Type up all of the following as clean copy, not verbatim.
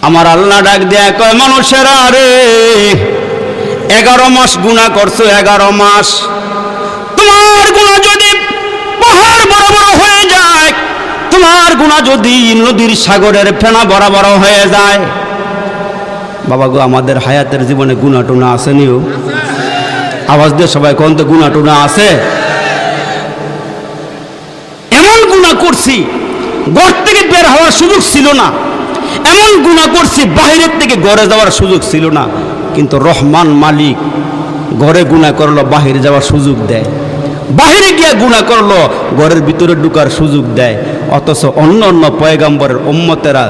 আমার আল্লাহ ডাক দেয়া কয়, মানুষেরা রে, 11 মাস গুনাহ করছো, 11 মাস। তোমার গুনাহ যদি পাহাড় বড় বড় হয়ে যায়, তোমার গুনাহ যদি নদীর সাগরের ফেনা বড় বড় হয়ে যায়। বাবা গো, আমাদের হায়াতের জীবনে গুনাহ টুনা আসেনিও? আওয়াজ দিয়ে সবাই কোন তো গুনাহ টুনা আছে? এমন গুনাহ করছি ঘর থেকে বের হওয়ার সুযোগ ছিল না, এমন গুনাহ করছি বাইরের থেকে ঘরে যাওয়ার সুযোগ ছিল না। কিন্তু রহমান মালিক ঘরে গুনাহ করলো, বাহিরে যাওয়ার সুযোগ দেয়, বাহিরে গিয়ে গুনাহ করলো, ঘরের ভিতরে ঢুকার সুযোগ দেয়। অথচ অন্য অন্য পয়গম্বরের উম্মতেরা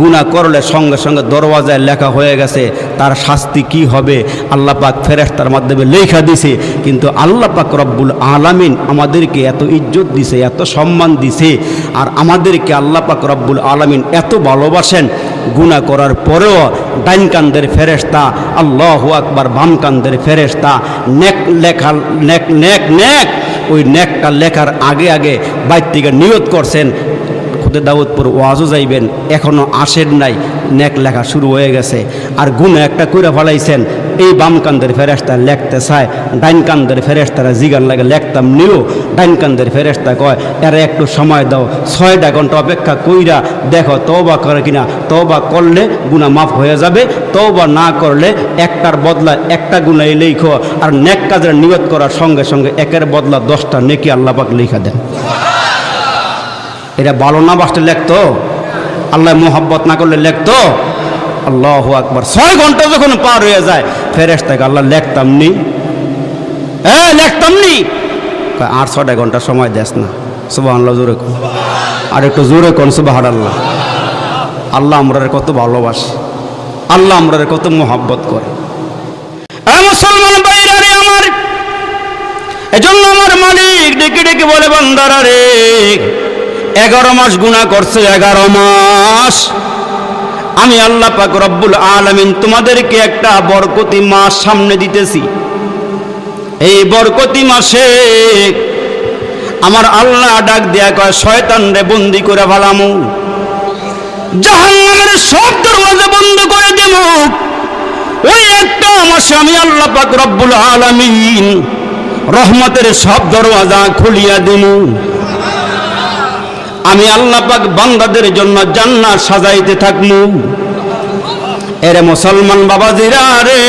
গুনাহ করলে সঙ্গে সঙ্গে দরওয়াজায় লেখা হয়ে গেছে তার শাস্তি কি হবে, আল্লাহ পাক ফেরেশতার মাধ্যমে লেখা দিছে। কিন্তু আল্লাহ পাক রব্বুল আলামিন আমাদেরকে এত ইজ্জত দিছে, এত সম্মান দিছে, আর আমাদেরকে আল্লাহ পাক রব্বুল আলামিন এত ভালোবাসেন, গুনাহ করার পরেও ডাইন কান্দের ফেরেশতা, আল্লাহু আকবার, বাম কান্দের ফেরেশতা নেক লেখা, নেক নেক নেক, ওই নেকটা লেখার আগে আগে বাইর থেকে নিয়ত করছেন খুদে দাউদপুর ওয়াজও যাইবেন, এখনও আসেন নাই, নেক লেখা শুরু হয়ে গেছে। আর গুনাহ একটা কইরা ফেলাইছেন, এই বাম কান্দের ফেরেশতা লেখতে চায়, ডাইন কান্দের ফেরেশতারা জিগান লাগে লেখতাম নিও। ডাইন কান্দের ফেরেশতা কয়, এরা একটু সময় দাও, 6টা ঘন্টা অপেক্ষা কইরা দেখো তওবা করে কিনা, তওবা করলে গুনাহ মাফ হয়ে যাবে, তওবা না করলে একটার বদলা একটা গুনাহই লেখো, আর নেক কাজের নিয়ত করার সঙ্গে সঙ্গে একের বদলা 10টা নেকি আল্লাহ পাক লেখা দেন। এটা ভালো না বাসতে লেখতো, আল্লাহ মোহাব্বত না করলে লেখতো? আল্লাহু আকবার। 6 ঘন্টা যখন পার হয়ে যায়, ফেরেশতাকে আল্লাহ লেখতাম নি, লেখতাম নি। আর 6টা ঘন্টা সময় দেস না? সুবহানাল্লাহ, জোরে কোন, আর একটু জোরে কোন সুবহানাল্লাহ। আল্লাহ আমরা কত ভালোবাসে, আল্লাহ আমরা কত মোহাব্বত করে। মুসলমান ভাইরা রে আমার, এজন্য আমার মালিক ডেকে ডেকে বলে, বান্দারা রে, 11 মাস গুনাহ করছে, 11 মাস। আমি আল্লাহ পাক রব্বুল আলামিন তোমাদেরকে একটা বরকতি মাস সামনে দিতেছি। এই বরকতি মাসে আমার আল্লাহ ডাক দেয়া কয়, শয়তান রে বন্দি করে ফেলামু, জাহান্নামের সব দরওয়াজা বন্ধ করে দেব। ওই একটা মাসে আমি আল্লাহ পাক রব্বুল আলামিন রহমতের সব দরওয়াজা খুলিয়া দেব। আমি আল্লাহ পাক বান্দাদের জন্য জান্নাত সাজাইতে থাকমু। এরে মুসলমান বাবাজিরা রে,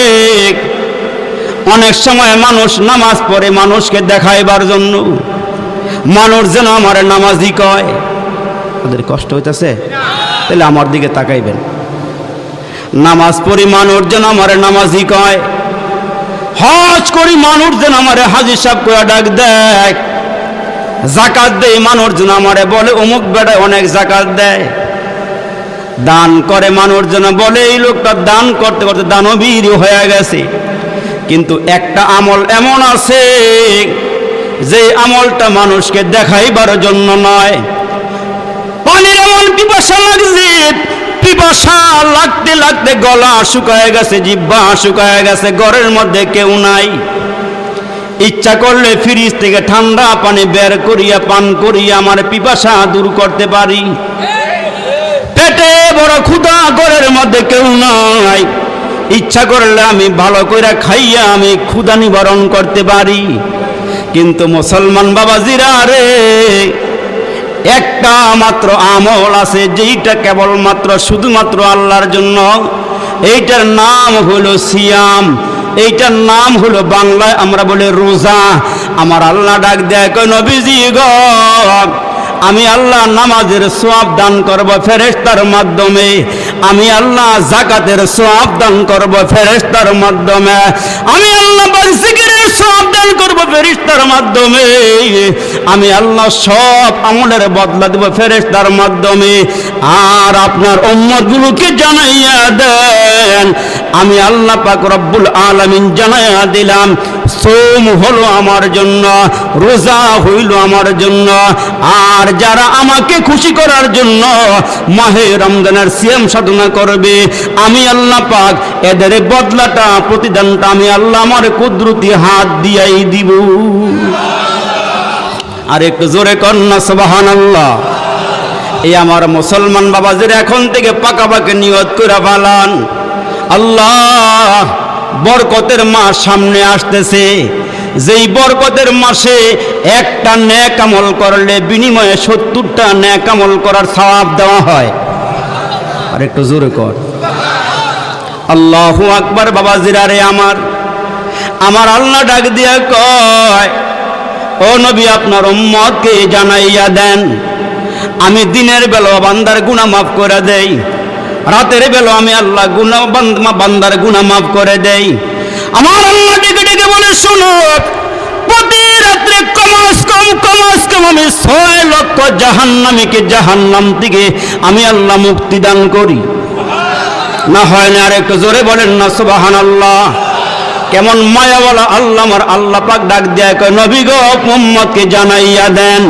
অনেক সময় মানুষ নামাজ পড়ে মানুষকে দেখাইবার জন্য, মানুষ যেন আমার নামাজি কয়। ওদের কষ্ট হইতেছে? তাহলে আমার দিকে তাকাইবেন। নামাজ পড়ি মানুষ যেন আমার নামাজি কয়, হজ করি মানুষ যেন আমার হাজী সাহেব কয়া ডাক দেয়, জাকাত দেয় মানুষ যেন আমারে বলে অমুক বেড়ায় অনেক জাকাত দেয়, দান করে মানুষ যেন বলে এই লোকটা দান করতে করতে দানবীর হয়ে গেছে। কিন্তু একটা আমল এমন আছে যে আমলটা মানুষকে দেখাইবার জন্য নয়। পানির এমন পিপাসা লাগছে, পিপাসা লাগতে লাগতে গলা শুকায় গেছে, জিহ্বা শুকায় গেছে, ঘরের মধ্যে কেউ নাই। ইচ্ছা করলে ফ্রিজ থেকে ঠান্ডা পানি বের করিয়া পান করিয়া আমার পিপাসা দূর করতে পারি। পেটে বড় ক্ষুধা, ঘরের মধ্যে কেউ নাই, ইচ্ছা করলে আমি ভালো করে খাইয়া আমি ক্ষুধা নিবারণ করতে পারি। কিন্তু মুসলমান বাবাজিরা রে, একটা মাত্র আমল আছে যেইটা কেবলমাত্র শুধুমাত্র আল্লাহর জন্য। এইটার নাম হলো সিয়াম, এইটার নাম হলো বাংলায় আমরা বলি রোজা। আমার আল্লাহ ডাক দেয় কয়, নবীজি গো, আমি আল্লাহ নামাজের সওয়াব দান করব ফেরেশতার মাধ্যমে, আমি আল্লাহ যাকাতের সওয়াব দান করব ফেরেশতার মাধ্যমে, আমি আল্লাহ জিকিরের সওয়াব দান করব ফেরেশতার মাধ্যমে, আমি আল্লাহ সব আমলের বদলা দেব ফেরেশতার মাধ্যমে। আর আপনার উম্মতগুলোকে জানাইয়া দেন, আমি আল্লাহ পাক রব্বুল আলামিন জানাইয়া দিলাম, সোম হলো আমার জন্য, রোজা হইল আমার জন্য। আর যারা আমাকে খুশি করার জন্য মাহে রমজানের সিয়াম সাধনা করবে, আমি আল্লাহ পাক এদের বদলাটা প্রতিদানটা আমি আল্লাহ আমার কুদরতি হাত দিয়াই দিব। আর একটু জোরে কন্যা সুবহানাল্লাহ। এই আমার মুসলমান বাবাদের এখন থেকে পাকাপাকি নিয়ত করে ফেলান, আল্লাহ বরকতের মাস সামনে আসতেছে, যেই বরকতের মাসে একটা নেক আমল করলে বিনিময়ে 70টা নেক আমল করার সওয়াব দেওয়া হয়। আর একটু জোরে কর আল্লাহু আকবার। বাবাজিরা রে আমার আল্লাহ ডাক দিয়া কয়, ও নবী আপনার উম্মতকে জানাইয়া দেন, আমি দিনের বেলা বান্দার গুনাহ মাফ করে দেই, রাতের বেলা আমি আল্লাহ বান্দার গুনাহ মাফ করে দেই। আমার আল্লাহ ডেকে ডেকে বলে, শোনো, প্রতি রাত্রে কমাস কম আমি 6 লক্ষ জাহান্নামীকে জাহান্নাম থেকে আমি আল্লাহ মুক্তি দান করি। না হয় না? আর একটু জোরে বলেন না সুবহানাল্লাহ। কেমন মায়া বলা আল্লাহ! আমার আল্লাহ পাক ডাক দেয়, কয় নবী গো মুহাম্মদকে জানাইয়া দেন,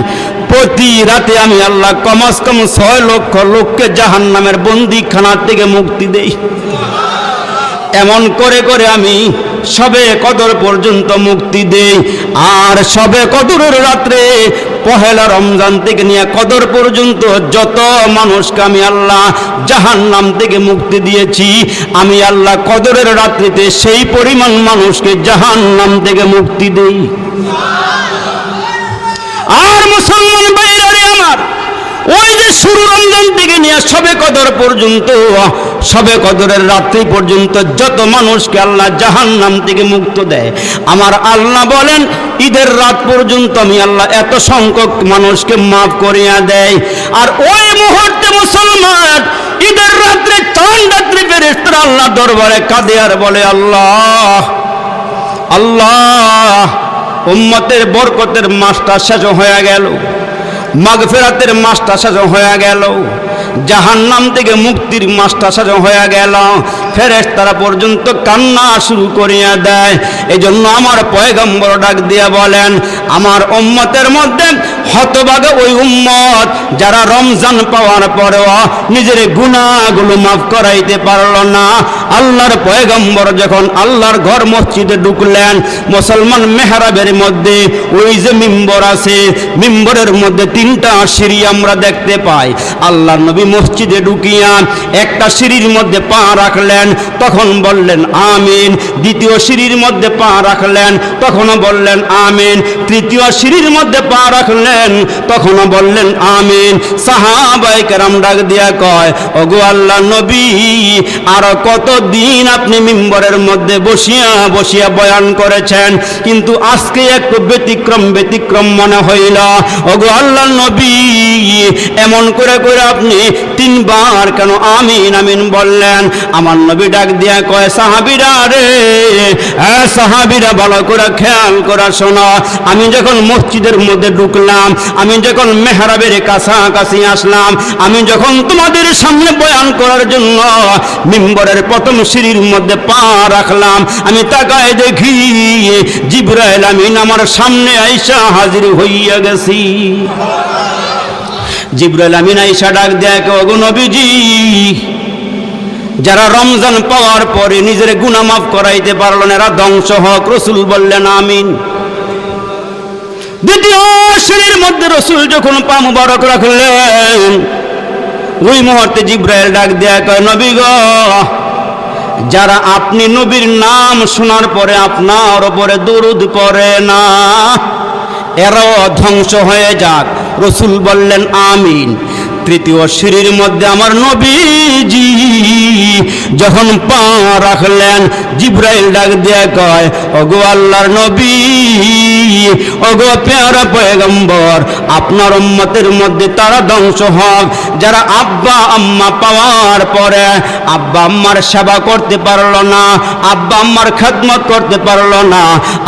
প্রতি রাতে আমি আল্লাহ কমাস কম 6 লক্ষ লোককে জাহান্নামের বন্দিখানা থেকে মুক্তি দেই। এমন করে করে আমি সবে কদর পর্যন্ত মুক্তি দেই। আর সবে কদরের রাত্রে পহেলা রমজান থেকে নিয়ে কদর পর্যন্ত যত মানুষকে আমি আল্লাহ জাহান্নাম থেকে মুক্তি দিয়েছি, আমি আল্লাহ কদরের রাত্রিতে সেই পরিমাণ মানুষকে জাহান্নাম থেকে মুক্তি দেই। আর মুসলমান ভাইরা রে আমার, ওই যে শুরু রমজান থেকে নিয়ে সবে কদর পর্যন্ত, সবে কদরের রাত্রি পর্যন্ত যত মানুষকে আল্লাহ জাহান্নাম থেকে মুক্ত দেয়, আমার আল্লাহ বলেন ঈদের রাত পর্যন্ত আমি আল্লাহ এত সংখ্যক মানুষকে মাফ করিয়া দেয়। আর ওই মুহূর্তে মুসলমান ঈদের রাত্রে চাঁদ রাত্রি ফেরেশতারা আল্লাহ দরবারে কাঁদে আর বলে, আল্লাহ আল্লাহ, উম্মতের বরকতের মাসটা শেষ হয়ে গেল, মাগফিরাতের মাসটা শেষ হয়ে গেল, জাহান্নাম থেকে মুক্তির মাসটা শেষ হয়ে গেল। ফেরেশতারা পর্যন্ত কান্না শুরু করিয়া দেয়। এই জন্য আমার পয়গম্বর ডাক দিয়া বলেন, আমার উম্মতের মধ্যে হতভাগা ওই উম্মত যারা রমজান পাওয়ার পরেও নিজের গুনাহগুলো মাফ করাইতে পারল না। আল্লাহর পয়গম্বর যখন আল্লাহর ঘর মসজিদে ঢুকলেন, মুসলমান মেহরাবের মধ্যে ওই যে মিম্বর আছে, মিম্বরের মধ্যে 3টা সিঁড়ি আমরা দেখতে পাই। আল্লাহর নবী মসজিদে ঢুকিয়া একটা সিঁড়ির মধ্যে পা রাখলেন, তখন বললেন আমিন। দ্বিতীয় সিঁড়ির মধ্যে পা রাখলেন, তখনও বললেন আমিন। তৃতীয় সিঁড়ির মধ্যে পা রাখলেন, তখনও বললেন আমিন। সাহাবায়ে কেরাম ডাক দিয়া কয়, ওগো আল্লাহর নবী, আর কতদিন আপনি মিম্বরের মধ্যে বসিয়া বসিয়া বয়ান করেছেন, কিন্তু আজকে একটু ব্যতিক্রম মনে হইল। ওগো আল্লাহর নবী, এমন করে করে আপনি 3 বার কেন আমিন আমিন বললেন? আমার নবী ডাক দিয়া কয়, সাহাবীরা রে, সাহাবীরা ভালো করে খেয়াল করে শোনো, আমি যখন মসজিদের মধ্যে ঢুকলাম, আমি যখন মেহরাবের কাছাকাছি আসলাম, আমি যখন তোমাদের সামনে বয়ান করার জন্য মিম্বরের প্রথম সিঁড়ির মধ্যে পা রাখলাম, আমি তাকায় দেখি জিবরাইল আমিন আমার সামনে আইসা হাজির হইয়া গেছি। জিবরাইল আমিন আইসা ডাক দেয়, ওগো নবীজি, যারা রমজান পাওয়ার পরে নিজের গুনাহ মাফ করাইতে পারল না, এরা ধ্বংস হোক। রাসূল বললেন আমিন। দ্বিতীয় সিঁড়ির মধ্যে রাসূল যখন পা মুবারক রাখলেন, ওই মুহূর্তে জিবরাইল ডাক দেয়া কয়, নবী গো, যারা আপনি নবীর নাম শোনার পরে আপনার উপরে দরুদ পড়ে না, এরাও ধ্বংস হয়ে যাক। রাসূল বললেন আমিন। তৃতীয় সিঁড়ির মধ্যে আমার নবীজি যখন পা রাখলেন, জিবরাইল ডাক দিয়া কয়, ওগো আল্লাহর নবী, ওগো পেয়ারা পয়গম্বর, আপনার উম্মতের মধ্যে তারা ধ্বংস হোক যারা আব্বা আম্মা পাওয়ার পরে আব্বা আম্মার সেবা করতে পারল না, আব্বা আম্মার খেদমত করতে পারল না,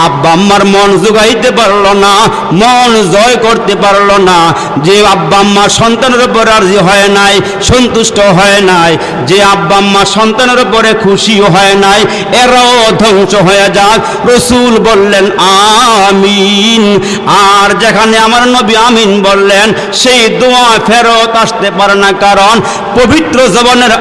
আব্বা আম্মার মন জোগাইতে পারল না, মন জয় করতে পারল না। যে আব্বা আম্মা সন্তানের উপর রাজি হয় নাই, সন্তুষ্ট হয় নাই, যে আব্বা আম্মা সন্তান সন্তানের উপরে খুশিও হয় নাই, এরাও ধ্বংস হয়ে যাক। রসুল বললেন আমিন। আর যেখানে আমার নবী আমিন বললেন, সেই দোয়া ফেরত আসতে পারে না, কারণ পবিত্র জবানের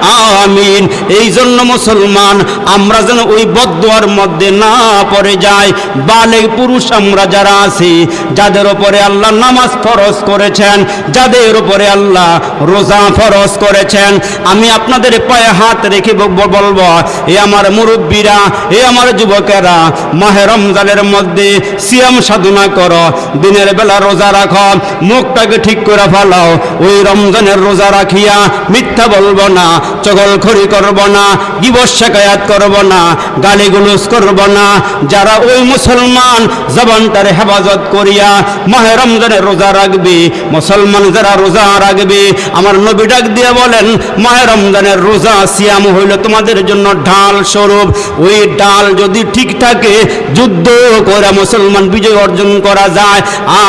আমিন। এই জন্য মুসলমান, আমরা যেন ওই বদদোয়ার মধ্যে না পড়ে যাই। বালেগ পুরুষ আমরা যারা আছি, যাদের উপরে আল্লাহ নামাজ ফরজ করেছেন, যাদের উপরে আল্লাহ রোজা ফরজ করেছেন, আমি আপনাদের পায়ে হাত রেখে বলবো, এ আমার মুরব্বীরা, এ আমার যুবকেরা, মাহে রমজানের মধ্যে সিয়াম সাধনা করো, দিনের বেলা রোজা রাখো, মুখটাকে ঠিক করে ফেলাও। ওই রমজানের রোজা রাখিয়া মিথ্যা বলবো না, চগলখড়ি করব না, গীবত শিকায়াত করব না, গালিগুলোজ করব না। যারা ওই মুসলমান জবানটারে হেফাজত করিয়া মাহে রমজানের রোজা রাখবে, মুসলমান যারা রোজা রাখবে, আমার নবী ডাক দিয়ে বলেন, মাহে রমজানের রোজা সিয়াম হইল তোমাদের জন্য ঢাল স্বরূপ। ওই ডাল যদি ঠিক থাকে, যুদ্ধ করে মুসলমান বিজয় অর্জন করা যায়।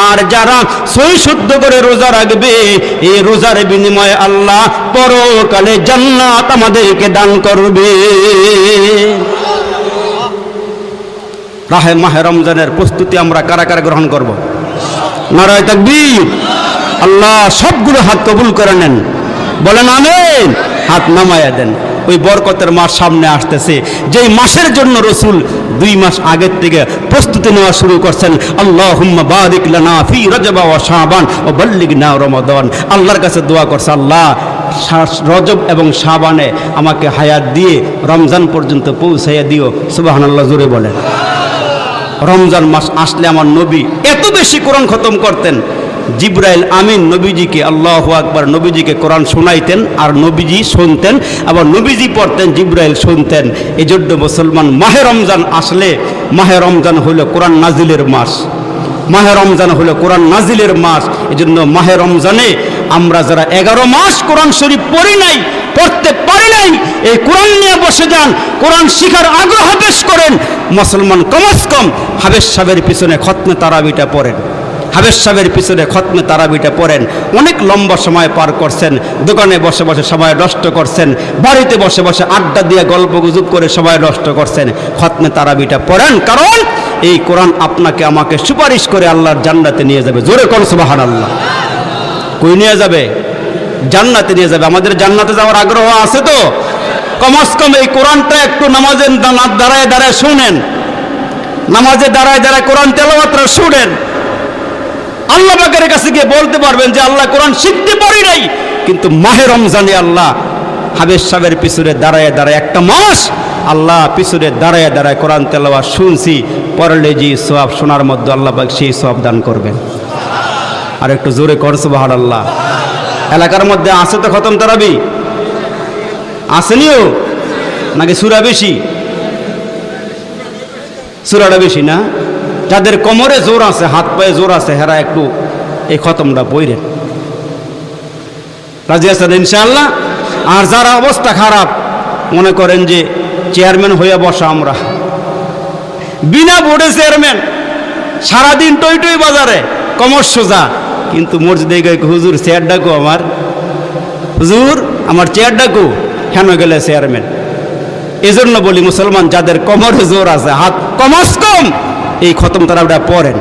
আর যারা সহি শুদ্ধ করে রোজা রাখবে, এই রোজার বিনিময়ে আল্লাহ পরকালে জান্নাত আমাদেরকে দান করবে। মাহে রমজানের প্রস্তুতি আমরা কারা কারা গ্রহণ করব? নারায়ে তাকবীর। আল্লাহ সবগুলো হাত কবুল করে নেন, বলেন আমিন। হাত নামায়া দেন। ওই বরকতের মাস সামনে আসতেছে, যেই মাসের জন্য রসুল 2 মাস আগের থেকে প্রস্তুতি নেওয়া শুরু করছেন। আল্লাহুম্মা বারিক লানা ফি রজব ওয়া শাবান ওয়া বাল্লিগনা রমাদান। আল্লাহর কাছে দোয়া করছে, আল্লাহ রজব এবং শাবানে আমাকে হায়াত দিয়ে রমজান পর্যন্ত পৌঁছাইয়া দিও। সুবহানাল্লাহ, জোরে বলেন। রমজান মাস আসলে আমার নবী এত বেশি কোরআন খতম করতেন, জিব্রাইল আমিন নবীজিকে, আল্লাহু আকবার, নবীজিকে কোরআন শোনাইতেন, আর নবীজি শুনতেন, আবার নবীজি পড়তেন, জিব্রাইল শুনতেন। এই জন্য মুসলমান মাহে রমজান আসলে, মাহে রমজান হলো কোরআন নাজিলের মাস, মাহে রমজান হলো কোরআন নাজিলের মাস। এই জন্য মাহে রমজানে আমরা যারা 11 মাস কোরআন শরীফ পড়ি নাই, পড়তে পারি নাই, এই কোরআন নিয়ে বসে যান, কোরআন শিখার আগ্রহ পেশ করেন। মুসলমান কমস কম হাবেশ সাহেবের পিছনে খতমে তারাবিটা পড়েন, হাবেশ সাহেবের পিছনে খতমে তারাবিটা পড়েন। অনেক লম্বা সময় পার করছেন, দোকানে বসে বসে সময় নষ্ট করছেন, বাড়িতে বসে বসে আড্ডা দিয়ে গল্প গুজব করে সময় নষ্ট করছেন। খতমে তারাবিটা পড়েন, কারণ এই কোরআন আপনাকে আমাকে সুপারিশ করে আল্লাহর জান্নাতে নিয়ে যাবে। জোরে কোন সুবহানাল্লাহ। কই নিয়ে যাবে? জান্নাতে নিয়ে যাবে। আমাদের জান্নাতে যাওয়ার আগ্রহ আছে তো? কমস কম এই কোরআনটা একটু নামাজের দাঁড়ায় দাঁড়ায় শুনেন, নামাজে দাঁড়ায় দাঁড়ায় কোরআন তেলাওয়াতটা শুনেন। আল্লাহ পাকের কাছে গিয়ে বলতে পারবেন যে আল্লাহ কোরআন শিখতে পারি নাই, কিন্তু মাহে রমজানে আল্লাহ হাবেশ সাহেবের পিছনে দাঁড়ায় দাঁড়ায় একটা মাস আল্লাহ পিছনে দাঁড়ায় দাঁড়ায় কোরআন তেলাওয়াত শুনছি, পড়লে যে সওয়াব শোনার মধ্যে আল্লাহ পাক সেই সওয়াব দান করবেন। আর একটু জোরে কর সুবহানাল্লাহ। এলাকার মধ্যে আছে তো খতম তারাবি? আসেনিও নাকি সূরা বেশি? সূরাটা বেশি না? যাদের কোমরে জোর আছে, হাত পায়ে জোর আছে, হেরা একটু এই খতমটা পড়েন। রাজি আছেন ইনশাআল্লাহ? আর যারা অবস্থা খারাপ, মনে করেন যে চেয়ারম্যান হয়ে বসা, আমরা বিনা ভোটে চেয়ারম্যান, সারাদিন টই টই বাজারে, কমর সোজা, কিন্তু মসজিদে গিয়ে হুজুর চেয়ার ডাকো, আমার হুজুর আমার চেয়ার ডাকো, কেন গেলে চেয়ারম্যান। এজন্য বলি মুসলমান যাদের কোমরে জোর আছে, হাত কমস কম এই খতম তারাবিটা পড়েন।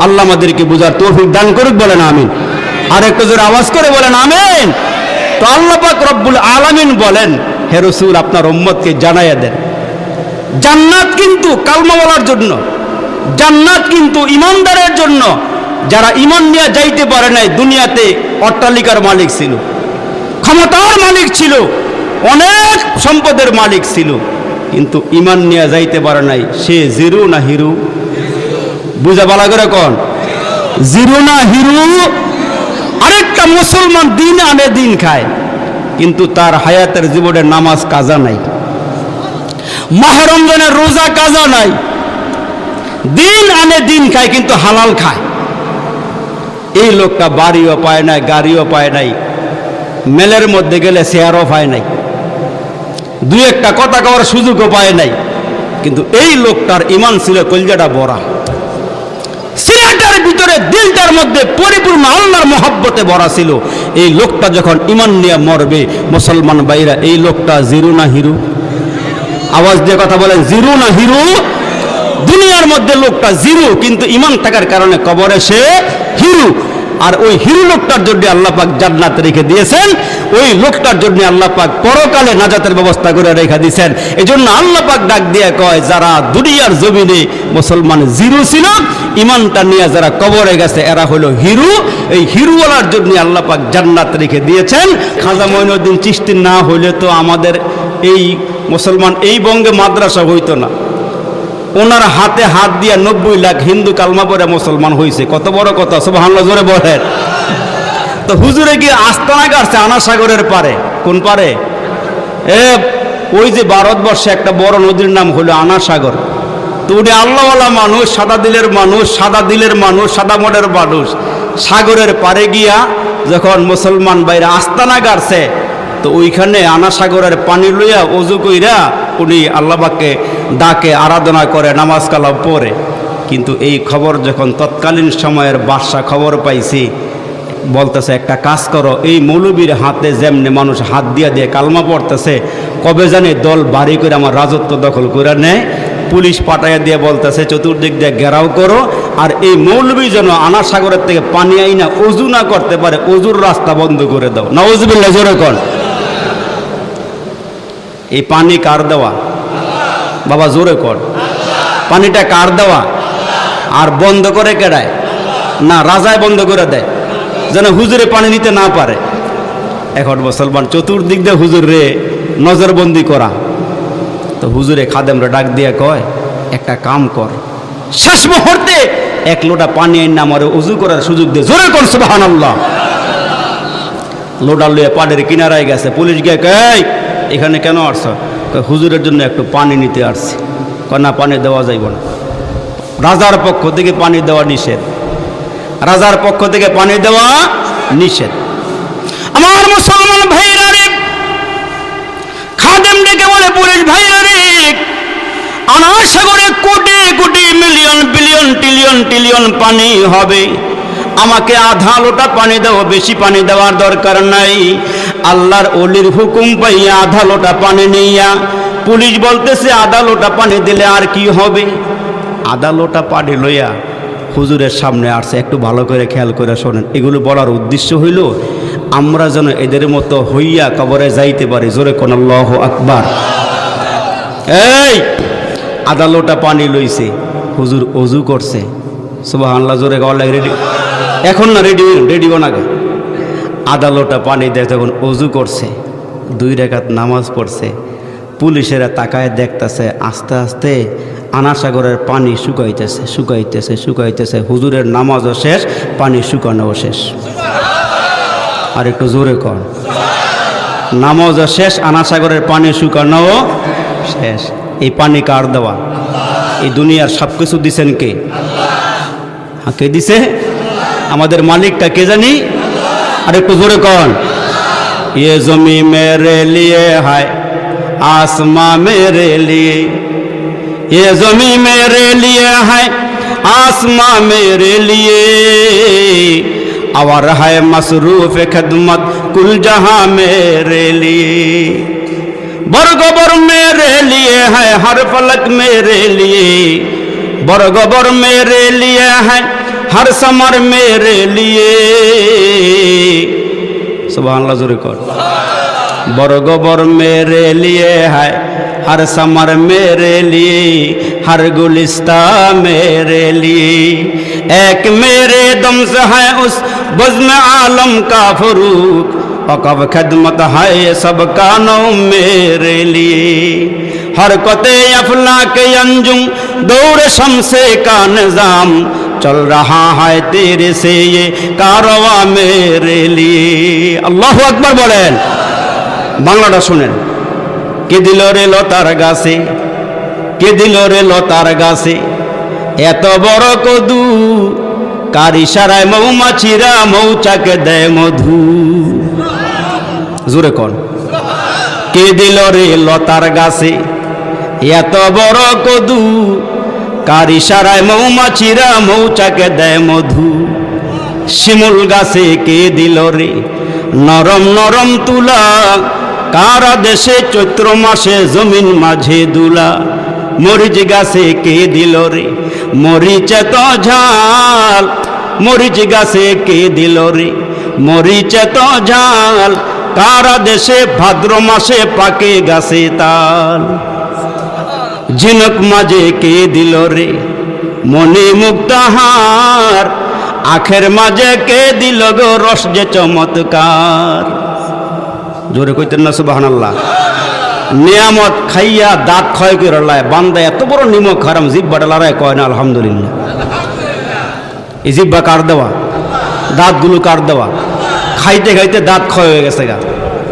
আল্লাহ আমাদেরকে বুঝার তৌফিক দান করুক, বলেন আমিন। আর একটু জোরে আওয়াজ করে বলেন আমিন। তো আল্লাহ পাক রব্বুল আলামিন বলেন, হে রাসূল আপনার উম্মতকে জানাইয়া দেন, জান্নাত কিন্তু কালমা বলার জন্য, জান্নাত কিন্তু ইমানদারের জন্য। যারা ইমান নিয়ে যাইতে পারে নাই, দুনিয়াতে অট্টালিকার মালিক ছিল, ক্ষমতার মালিক ছিল, অনেক সম্পদের মালিক ছিল, কিন্তু ইমান নিয়ে যাইতে পারে নাই, সে জিরো না হিরো? বুঝা বালা করে কোন জিরো না হিরো? আরেকটা মুসলমান দিন আনে দিন খায়, কিন্তু তার হায়াতের জীবনে নামাজ কাজা নাই, মাহে রমজানের রোজা কাজা নাই, দিন আনে দিন খায় কিন্তু হালাল খায়। এই লোকটা বাড়িও পায় নাই, গাড়িও পায় নাই, মেলের মধ্যে গেলে শেয়ারও পায় নাই, দুই একটা কথা কওয়ার সুযোগও পায় নাই, কিন্তু এই লোকটার ইমান ছিল কলজাটা ভরা, সিনাটার ভিতরে দিলটার মধ্যে পরিপূর্ণ আল্লাহর মহব্বতে ভরা ছিল। এই লোকটা যখন ইমান নিয়ে মরবে, মুসলমান ভাইরা, এই লোকটা জিরো না হিরো? আওয়াজ দিয়ে কথা বলেন, জিরো না হিরো? দুনিয়ার মধ্যে লোকটা জিরো, কিন্তু ঈমান থাকার কারণে কবরে সে হিরো। আর ওই হিরো লোকটার জন্য আল্লাহ পাক জান্নাত রেখে দিয়েছেন, ওই লোকটার জন্য আল্লাহ পাক পরকালে নাজাতের ব্যবস্থা করে রেখে দিয়েছেন। এই জন্য আল্লাহ পাক ডাক দিয়ে কয়, যারা দুনিয়ার জমিনে মুসলমান জিরো ছিল, ঈমানটা নিয়ে যারা কবরে গেছে এরা হলো হিরো। এই হিরোওয়ালার জন্য আল্লাহ পাক জান্নাত রেখে দিয়েছেন। খাজা মঈনুদ্দিন চিশতি না হইলে তো আমাদের এই মুসলমান এই বঙ্গে মাদ্রাসা হইতো না। ওনার হাতে হাত দিয়া 90 লাখ হিন্দু কালমা পড়ে মুসলমান হয়েছে। কত বড় কথা, সুবহানাল্লাহ জোরে বলেন। তো হুজুরে গিয়ে আস্তানা গাড়ছে আনাসাগরের পারে। কোন পারে? ওই যে ভারতবর্ষে একটা বড় নদীর নাম হলো আনাসাগর। তো উনি আল্লাহওয়ালা মানুষ, সাদা দিলের মানুষ, সাদা দিলের মানুষ, সাদা মনের মানুষ। সাগরের পারে গিয়া যখন মুসলমান বাইরে আস্তানা গাড়ছে, তো ওইখানে আনাসাগরের পানি লইয়া ওযু কইরা উনি আল্লাহকে ডাকে, আরাধনা করে, নামাজ কালাম পড়ে। কিন্তু এই খবর যখন তৎকালীন সময়ের বাদশা খবর পাইছি, বলতেছে একটা কাজ করো, এই মৌলবীর হাতে যেমনি মানুষ হাত দিয়া দিয়ে কালমা পড়তেছে, কবে জানে দল বাড়ি করে আমার রাজত্ব দখল করে নেয়। পুলিশ পাঠাইয়া দিয়ে বলতেছে চতুর্দিক দিয়ে ঘেরাও করো, আর এই মৌলবী যেন আনাসাগরের থেকে পানি আইনা ওযু না করতে পারে, ওযুর রাস্তা বন্ধ করে দাও। নাউজুবিল্লাহ জোরে কোন। এই পানি কার দেওয়া? বাবা জোরে কর। পানিটা কার দেওয়া? আর বন্ধ করে কেডায়? না, রাজায় বন্ধ করে দেয় যেন হুজুরে পানি নিতে না পারে। এখন মুসলমান চতুর্দিক দিয়ে হুজুর রে নজরবন্দি করা। তো হুজুরে খাদেমরা ডাক দিয়ে কয়, একটা কাম কর, শেষ মুহূর্তে 1 লোটা পানি আইন আমারে ওযু করার সুযোগ দে। জোরে কর সুবহানাল্লাহ। লোটা লইয়া পাড়ের কিনারায় গেছে। পুলিশ গিয়ে কয়, এখানে কেন আসছ? হুজুরের জন্য একটু পানি নিতে আসছি। না, পানি দেওয়া যাইব না, রাজার পক্ষ থেকে পানি দেওয়া নিষেধ, রাজার পক্ষ থেকে পানি দেওয়া নিষেধ। আমার মুসলমান ভাইরা রে, খাদেম ডেকে বলে, পুলিশ ভাইরা রে, আনাসাগরে crore crore million billion trillion trillion পানি হবে, আমাকে আধা লোটা পানি দাও, বেশি পানি দেওয়ার দরকার নাই। আল্লাহর ওলির হুকুম পাইয়া আধা লোটা পানি নিয়া পুলিশ বলতেছে, আধা লোটা পানি দিলে আর কি হবে? আধা লোটা পানি লইয়া হুজুরের সামনে আসছে। একটু ভালো করে খেয়াল করে শোনেন। এগুলো বলার উদ্দেশ্য হইল আমরা যেন এদের মতো হইয়া কবরে যাইতে পারি। জোরে কোন আল্লাহু আকবার। এই আধা লোটা পানি লইছে, হুজুর ওযু করছে। সুবহানাল্লাহ জোরে গাওয়া লাগে। রেডি এখন না, রেডি বানাগে। আধা লোটা পানি দেয়, তখন ওযু করছে, 2 রাকাত নামাজ পড়ছে। পুলিশেরা তাকায় দেখতেছে, আস্তে আস্তে আনাসাগরের পানি শুকাইতেছে শুকাইতেছে শুকাইতেছে। হুজুরের নামাজও শেষ, পানি শুকানোও শেষ। আর একটু জোরে কর। নামাজও শেষ, আনাসাগরের পানি শুকানোও শেষ। এই পানি কার দেওয়া? এই দুনিয়ার সব কিছু দিছেন কে? কে দিছে? আমাদের মালিকটা কে জানি? আর একটু জোরে কর। ये जमी मेरे लिए है, आसमां मेरे लिए, ये जमी मेरे लिए है, आसमां मेरे लिए, और है मसरूफ खिदमत कुल जहां मेरे लिए, बरगबर मेरे लिए है, हर फलक मेरे लिए, बरगबर मेरे लिए है, हर समर मेरे लिए। सुभानअल्लाह जोरे कर। बरगबर मेरे लिए है, हर समर मेरे लिए, हर गुलिस्ता मेरे लिए, एक मेरे दम से है उस बज़्म आलम का फरूक, वक़फ़ खिदमत है सबका नौ मेरे लिए, हरकते अफलाक अंजुम दौर शमसे का निज़ाम, चल रहा है तेरे से ये कारवा मेरे लिए। अल्लाहु अकबर बोलें। বাংলাটা শুনেন। কে দিল রে লতার গাছে, কে দিল রে লতার গাছে এত বড় কদু, কার ইশারায় মৌমাছিরা মৌচাকে দেয় মধু। জোরে কোন। কে দিল রে লতার গাছে এত বড় কদু, কার ইশারায় মৌমাছিরা মৌচাকে দেয় মধু। শিমুল গাছে কে দিল রে নরম নরম তুলা, কারা দেশে চৈত্র মাসে জমিন মাঝে দুলা মরিচ গাছে কে দিল রে মরিচে তো ঝাল মরিচ গাছে কে দিল রে মরিচে তো ঝাল কারা দেশে ভাদ্র মাসে পাকে গাছে তাল ঝিনুক মাঝে কে দিল রে মনি মুক্তাহার আখের মাঝে কে দিল গো রস যে চমৎকার জোরে কইতেন না সুবহানাল্লাহ নিয়ামত খাইয়া দাঁত ক্ষয় করে লায় বান্দা এত বড় নিমক হারাম জিব্বাটা লড়াই কয় না আলহামদুলিল্লাহ এই জিব্বা কার দেওয়া দাঁতগুলো কার দেওয়া খাইতে খাইতে দাঁত ক্ষয় হয়ে গেছে গা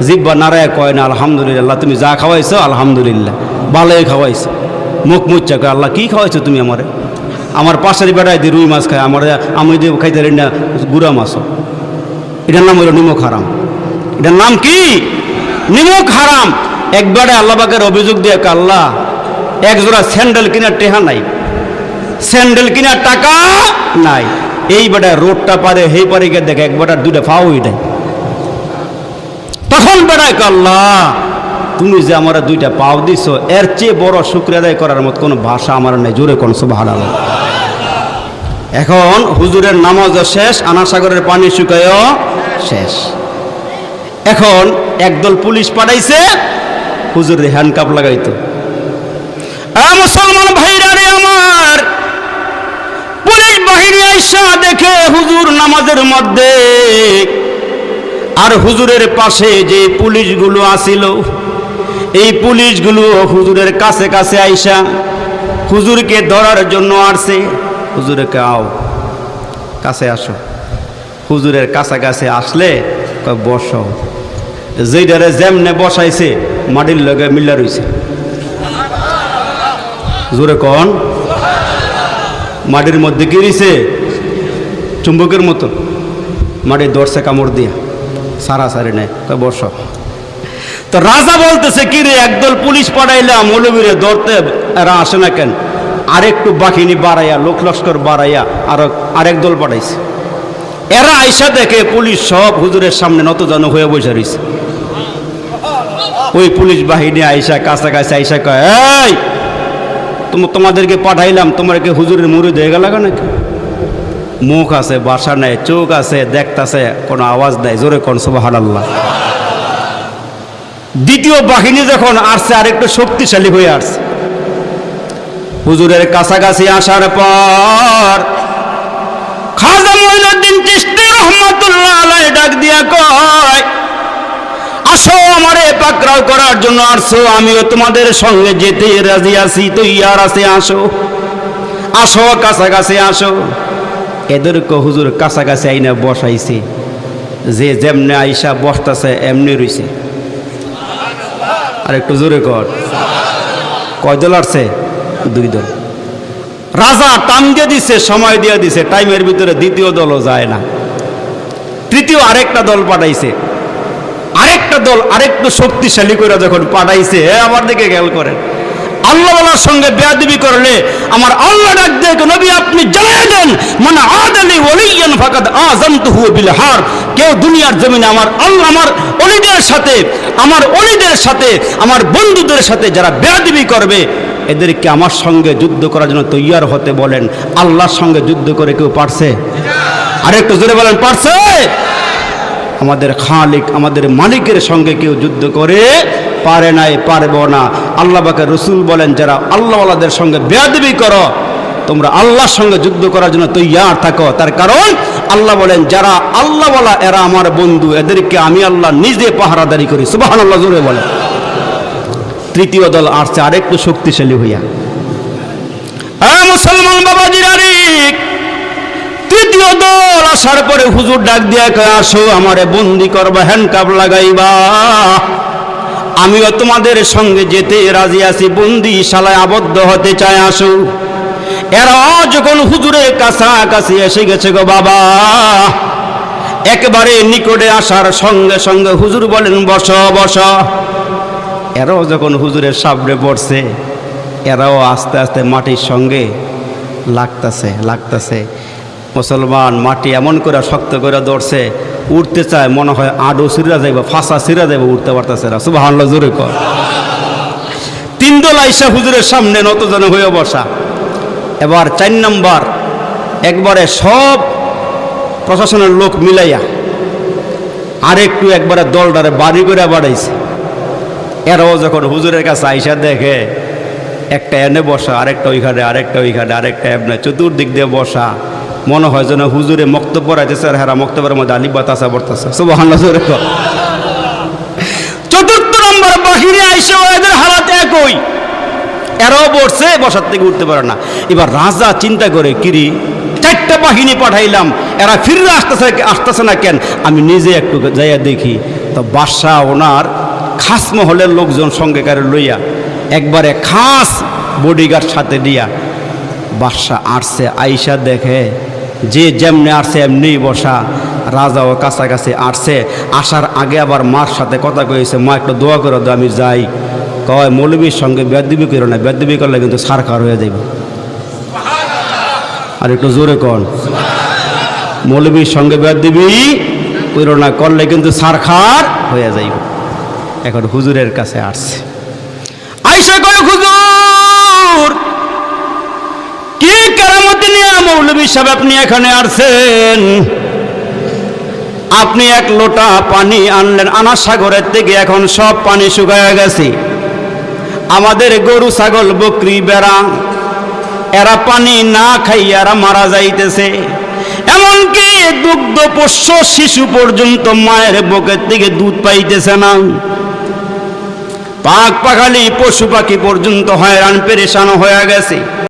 জিব্বা নারায় কয় না আলহামদুলিল্লাহ তুমি যা খাওয়াইছো আলহামদুলিল্লাহ ভালোই খাওয়াইছো মুখ মুচ্চা কয় আল্লাহ কি খাওয়াইছো তুমি আমারে আমার পাশের বেড়ায় দিয়ে রুই মাছ খায় আমার আমি দিয়ে খাইতে পারি না গুড়া মাছও এটার নাম হলো নিমক হারাম এটার নাম কি নিমক হারাম একবারে আল্লাহ পাকের অভিযোগ দিয়ে আল্লাহ এক জোড়া স্যান্ডেল কেনার টেহা নাই স্যান্ডেল কেনার টাকা নাই এই বেটায় রোডটা পারে হেই পারে গিয়ে দেখে এক বেটার দুইটা ফাও দেয় তখন বেড়ায় আল্লাহ তুমি যে আমার দুইটা পাও দিছ এর চেয়ে বড় শুকরিয়া আদায় করার মতো কোনো ভাষা আমার নেই জোরে কোন সুবহানাল্লাহ এখন হুজুরের নামাজও শেষ আনাসাগরের পানি শুকায়ও শেষ এখন একদল পুলিশ পাঠাইছে হুজুরের হ্যান্ডকাপ লাগাইতো মুসলমান ভাইরা রে আমার পুলিশ বাহিনী আইসা দেখে হুজুর নামাজের মধ্যে আর হুজুরের পাশে যে পুলিশগুলো আসিল এই পুলিশগুলো হুজুরের কাছে কাছে আইসা হুজুরকে ধরার জন্য আসছে হুজুরকে আও কাছে আসো হুজুরের কাছাকাছি আসলে বসো যেইটারে যেমনে বসাইছে মাটির লগে মিল্লা রইছে জোরে কন মাটির মধ্যে কি রইছে চুম্বকের মতো মাটি দর্শে কামড় দিয়া সারা সারি নেয় বসো তো রাজা বলতেছে কি রে একদল পুলিশ পাঠাইলাম মৌলবীরে ধরতে এরা আসে না কেন আরেকটু বাহিনী বাড়াইয়া লোক লস্কর বাড়াইয়া আরেক দল পাঠাইছে এরা আইসা দেখে পুলিশ সব হুজুরের সামনে নতজানু হয়ে বসে রয়েছে ওই পুলিশ বাহিনী আইসা কাছাকাছি আইসা কয় এই তোমাদেরকে পাঠাইলাম তোমাকে হুজুরের মুড়ি দিয়ে গেল নাকি মুখ আছে বাসা নেই চোখ আছে দেখতাছে কোনো আওয়াজ নেই জোরে কোন সুবহানাল্লাহ দ্বিতীয় বাহিনী যখন আসছে আরেকটু শক্তিশালী হয়ে আসছে হুজুরের কাছাকাছি আসার পর খাজা মঈনুদ্দিন চিশতি রহমাতুল্লাহ আলাইহি ডাক দিয়া কয় আসো আমারে পাকড়াও করার জন্য আসছো আমিও তোমাদের সঙ্গে যেতে রাজি আছি তৈয়ার আছে আসো আসো কাছাকাছি আসো এদেরকে হুজুর কাছাকাছি আইনা বসাইছে যে যেমনে আইসা বসতেছে এমনি রইছে আর একটু জোরে কর কয় দল আসছে দুই দল রাজা টাইম দিয়ে দিছে সময় দিয়ে দিছে টাইমের ভিতরে দ্বিতীয় দলও যায় না তৃতীয় আরেকটা দল পাঠাইছে আরেকটা দল আরেকটু শক্তিশালী করে যখন পাঠাইছে আমার দিকে খেয়াল করেন আল্লাহওয়ালার সঙ্গে বেয়াদবি করলে আমার আল্লাহ ডাক দিয়ে নবী আপনি জানিয়ে দেন মানে আদালি ওলিয়ান ফাকাদ আযানতুহু বিল হার কেউ দুনিয়ার জমিনে আমার আল্লাহ আমার ওলিদের সাথে আমার বন্ধুদের সাথে যারা বেয়াদবি করবে এদেরকে আমার সঙ্গে যুদ্ধ করার জন্য তৈয়ার হতে বলেন আল্লাহর সঙ্গে যুদ্ধ করে কেউ পারছে আরেকটু জোরে বলেন পারছে আমাদের খালিক আমাদের মালিকের সঙ্গে কেউ যুদ্ধ করে পারে নাই পারবো না আল্লাহ পাকের রাসূল বলেন যারা আল্লাহওয়ালাদের সঙ্গে বেয়াদবি করো তোমরা আল্লাহর সঙ্গে যুদ্ধ করার জন্য তৈয়ার থাকো তার কারণ আল্লাহ বলেন যারা আল্লাহওয়ালা এরা আমার বন্ধু এদেরকে আমি আল্লাহ নিজে পাহারাদারি করি সুবহানাল্লাহ জোরে বলেন তৃতীয় দল আসছে আরেকটু শক্তিশালী হইয়া মুসলমান বাবাজিরা তৃতীয় দল আসার পরে হুজুর ডাক দিয়া কয় আসো আমারে বন্দি করবা হ্যান্ডকাপ লাগাইবা আমিও তোমাদের সঙ্গে যেতে রাজি আছি বন্দিশালায় আবদ্ধ হতে চাই আসো এরা যখন হুজুরের কাছাকাছি এসে গেছে গো বাবা একেবারে নিকটে আসার সঙ্গে সঙ্গে হুজুর বলেন বসো বসো এরাও যখন হুজুরের সামনে পড়ছে এরাও আস্তে আস্তে মাটির সঙ্গে লাগতেছে মুসলমান মাটি এমন করে শক্ত করে ধরছে উঠতে চায়, মনে হয় আডো সিরা যাইব, ফাঁসা সিরা যাইব, উঠতে পারতেছে না। সুবহানাল্লাহ, জোরে কর। তিন দল আইসা হুজুরের সামনে নতজন হয়ে বসা। এবার 4 নম্বর একবারে সব প্রশাসনের লোক মিলাইয়া আরেকটু একবারে দলটারে বাড়ি করে বাড়াইছে। এরাও যখন হুজুরের কাছে আইসা দেখে একটা এনে বসা, আরেকটা ওইখানে, আরেকটা ওইখানে, আরেকটা এমনি চতুর্দিক দিয়ে বসা, মনে হয় যেন হুজুরে মক্তব্য পড়াইতেছে আর হেরা মক্তব্যের মধ্যে আলিফ বা তাসা পড়তেছে। সুবহানাল্লাহ, জোরে কর। 4র্থ নম্বর বাহিরে আইসা এদের হালাত একই, এরাও বসছে, বসার থেকে উঠতে পারে না। এবার রাজা চিন্তা করে, কিরি 4টা বাহিনী পাঠাইলাম, এরা ফিরে আসতেছে না কেন, আমি নিজে একটু যাইয়া দেখি। তো বাদশাহ ওনার খাস মহলের লোকজন সঙ্গে করে লইয়া একবারে খাস বডিগার্ড সাথে দিয়া বাদশাহ আসছে। আইসা দেখে যে যেমনি আসছে এমনিই বসা, রাজাও কাছাকাছি আসছে। আসার আগে আবার মার সাথে কথা কয়েছে, মা একটু দোয়া করে দাও, আমি যাই। কয় মৌলবীর সঙ্গে বেয়াদবি করো না, বেয়াদবি করলে কিন্তু সারখার হয়ে যাবে। আর একটু জোরে কন, মৌলবীর সঙ্গে বেয়াদবি করো না, করলে কিন্তু সারখার হয়ে যাইব। এখন হুজুরের কাছে আসছে, আইসা কয় হুজুর কি কেরামতি নিয়ে মৌলবী সাহেব আপনি এখানে আসছেন? আপনি 1 লোটা পানি আনলেন আনা সাগরের থেকে, এখন সব পানি শুকায় গেছে। আমাদের গরু ছাগল বকরি বেড়া এরা পানি না খাইয়া এরা মারা যাইতেছে। এমনকি দুগ্ধ পোষ্য শিশু পর্যন্ত মায়ের বুকের থেকে দুধ পাইতেছে না। পাক পাখালি পশু পাখি পর্যন্ত হয়রান পেরেশান হয়ে গেছে।